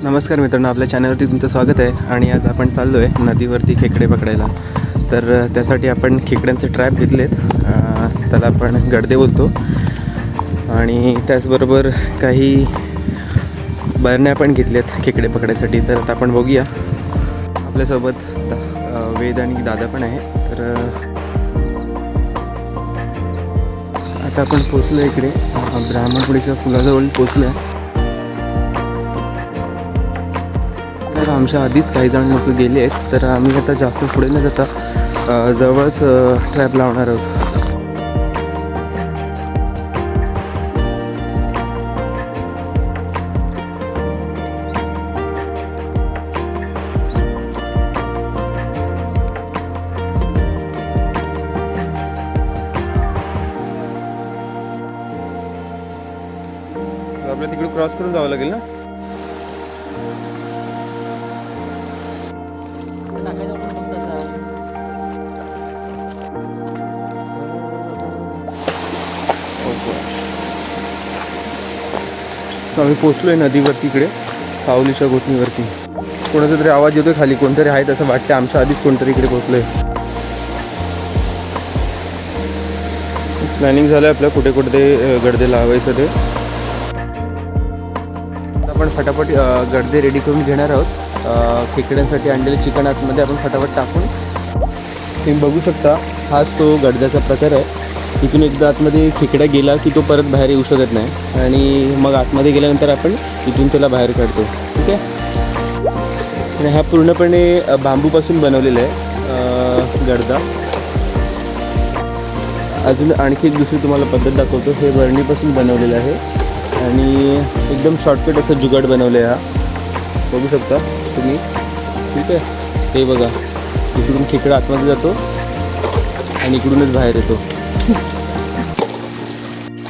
नमस्कार मित्रांनो, आपल्या चॅनलवरती तुमचं स्वागत आहे. आणि आज आपण चाललो आहे नदीवरती खेकडे पकडायला. तर त्यासाठी आपण खेकड्यांचे ट्रॅप घेतलेत. त्याला आपण गडदे बोलतो. आणि त्याचबरोबर काही बरण्या पण घेतल्यात खेकडे पकडायसाठी. तर आता आपण बघूया. आपल्यासोबत वेद आणि दादा पण आहे. तर आता आपण पोचलो इकडे ब्राह्मणपुडीच्या पुलाजवळ पोचलो आहे. तर आमच्या आधीच काही जण लोक गेले आहेत. तर आम्ही आता जास्त पुढे न जाता जवळच ट्रॅप लावणार आहोत. आपल्याला तिकडे क्रॉस करून जावं लागेल ना. आम्ही पोचलोय नदीवरती इकडे सावलीच्या गोठणीवरती. कोणाचा तरी आवाज येतोय खाली, कोणतरी आहेत असं वाटतं. आमच्या आधीच कोणतरी इकडे पोचलोय. प्लॅनिंग झालं आपलं कुठे कुठे ते गडदे लावायचं ते. आपण फटाफट गडदे रेडी करून घेणार आहोत. खेकड्यांसाठी आणलेले चिकन आतमध्ये आपण फटाफट टाकून, तुम्ही बघू शकता हाच तो गडद्याचा प्रकार आहे. इथून एकदा आतमध्ये खेकडा गेला की तो परत बाहेर येऊ शकत नाही. आणि मग आतमध्ये गेल्यानंतर आपण इथून त्याला बाहेर काढतो. ठीक आहे. आणि हा पूर्णपणे बांबूपासून बनवलेला आहे गडदा. अजून आणखी एक दुसरी तुम्हाला पद्धत दाखवतो. हे बरणीपासून बनवलेलं आहे आणि एकदम शॉर्टकट असं जुगाड बनवलं आहे. हा बघू शकता तुम्ही. ठीक आहे. हे बघा, इकडून खेकडा आतमध्ये जातो आणि इकडूनच बाहेर येतो.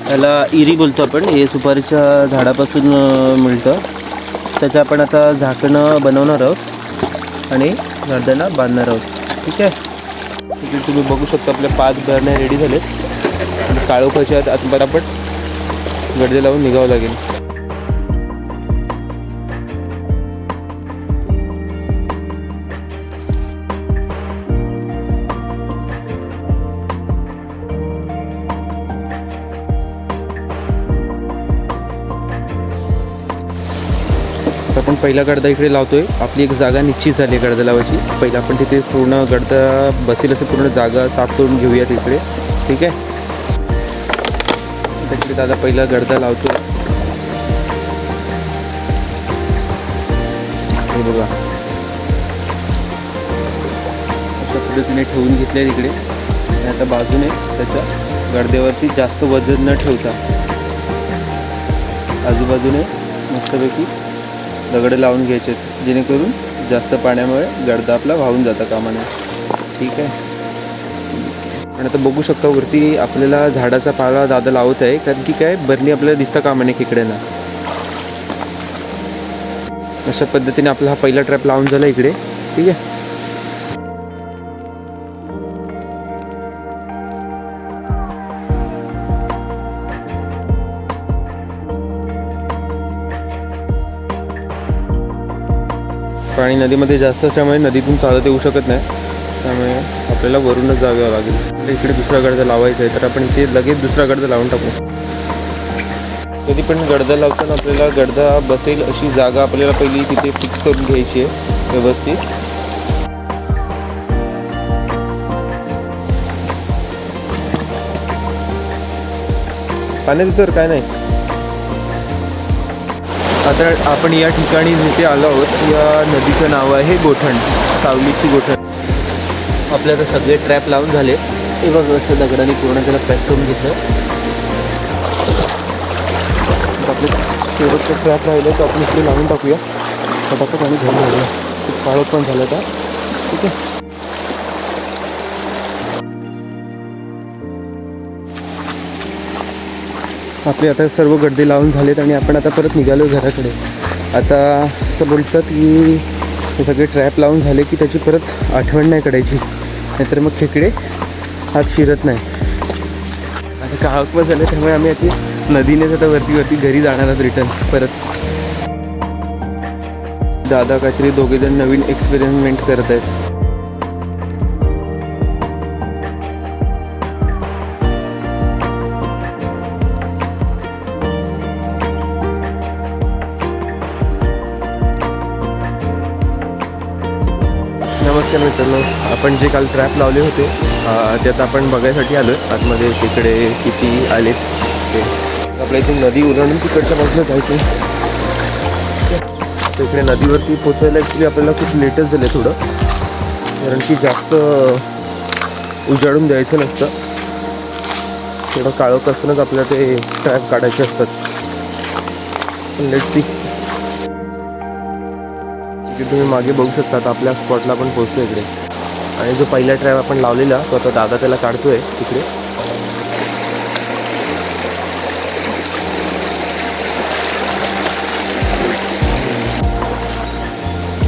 याला इरी बोलतो आपण. हे सुपारीच्या झाडापासून मिळतं. त्याचं आपण आता झाकणं बनवणार आहोत आणि गडद्यांना बांधणार आहोत. ठीक आहे. इकडे तुम्ही बघू शकता आपल्या 5 बरण्या रेडी झालेत. आणि काळोखाच्या आत बराबर गडदे लावून निघावं लागेल. आपण पहिला गडदा इकडे लावतोय. आपली एक जागा निश्चित झाली आहे गडदा लावायची. पहिला आपण तिथे पूर्ण गडदा बसेल असं पूर्ण जागा साफ करून घेऊया तिकडे. ठीक आहे. त्याच्याकडे दादा पहिला गडदा लावतोय. हे बघा, अशा पद्धतीने ठेवून घेतले तिकडे. आणि आता बाजूने त्याच्या गडद्यावरती जास्त वजन न ठेवता आजूबाजूने मस्तपैकी दगड लावून घ्यायचे, जेणेकरून जास्त पाण्यामुळे गडदा आपला वाहून जाता कामा नये. ठीक आहे. आणि आता बघू शकता वरती आपल्याला झाडाचा पाला दादा लावत आहे. कारण की काय, बरणी आपल्याला दिसता कामा नये खेकड्यांना. अशा पद्धतीने आपला हा पहिला ट्रॅप लावून झाला इकडे. ठीक आहे. पाणी नदीमध्ये जास्त असल्यामुळे नदीतून चालत येऊ शकत नाही. त्यामुळे आपल्याला वरूनच जावं लागेल. इकडे दुसरा गडदा लावायचा आहे. तर आपण इथे लगेच दुसरा गडदा लावून टाकू. कधी पण गडदा लावताना आपल्याला गडदा बसेल अशी जागा आपल्याला पहिली तिथे फिक्स करून घ्यायची आहे व्यवस्थित. पाण्यात तर काय नाही. आता आपण या ठिकाणी जिथे आलो आहोत, या नदीचं नाव आहे गोठण, सावलीची गोठण. आपल्या आता सगळे ट्रॅप लावून झाले. हे बघा असं दगडाने पूर्ण त्याला पॅक करून घेतलं. आपले शेवटचे ट्रॅप राहिले तर आपण इकडे लावून टाकूया फटाफट आणि घरी घालूया. खूप काळोख पण झालं आता. ठीक आहे. आपले आता सर्व गडदे लावून झालेत आणि आपण आता परत निघालो घराकडे. आता असं बोलतात की हे सगळे ट्रॅप लावून झाले की त्याची परत आठवण नाही काढायची, नाहीतर मग खेकडे हात शिरत नाही. आता काळोख पण झालं, त्यामुळे आम्ही आता नदीनेच आता वरती घरी जाणार आहोत रिटर्न परत. दादा काहीतरी दोघेजण नवीन एक्सपेरिमेंट करत आहेत. नमस्कार मित्रांनो, आपण जे काल ट्रॅप लावले होते ते आता आपण बघायसाठी आलो आहे. आतमध्ये तिकडे किती आलेत ते. आपल्या इथून नदी ओलांडून तिकडच्या बाजूला जायचं. तिकडे नदीवरती पोचायला ॲक्च्युली आपल्याला खूप लेटच झालं थोडं, कारण की जास्त उजाडून द्यायचं नसतं. थोडं काळोख असतानाच आपल्याला ते ट्रॅप काढायचे असतात. Let's see. तुम्ही मागे बघू शकता, आता आपल्या स्पॉटला आपण पोहोचतो इकडे. आणि जो पहिला ट्रॅप आपण लावलेला तो आता दादा त्याला काढतोय तिकडे.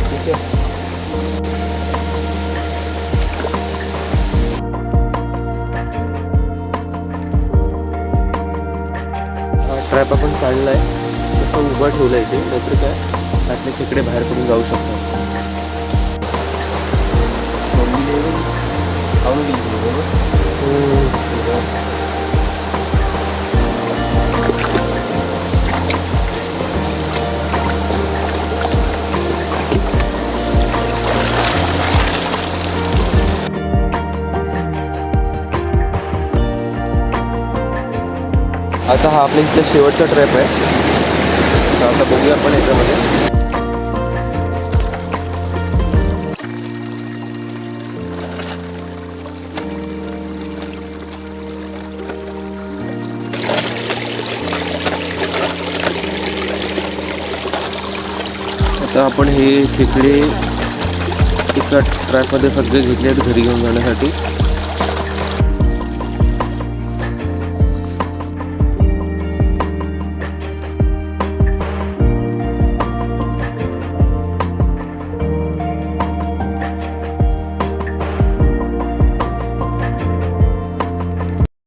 ठीक आहे. हा ट्रॅप आपण काढला आहे, तसं उभा ठेवला इथे, नाहीतर काय त्यातले खेकडे बाहेर पडून जाऊ शकतात. आता हा आपल्या इथला शेवटचा ट्रॅप आहे. आता बघूया आपण याच्यामध्ये. आता आपण हे खेकडे एका ट्रॅपमध्ये सगळे घेतले आहेत घरी घेऊन जाण्यासाठी.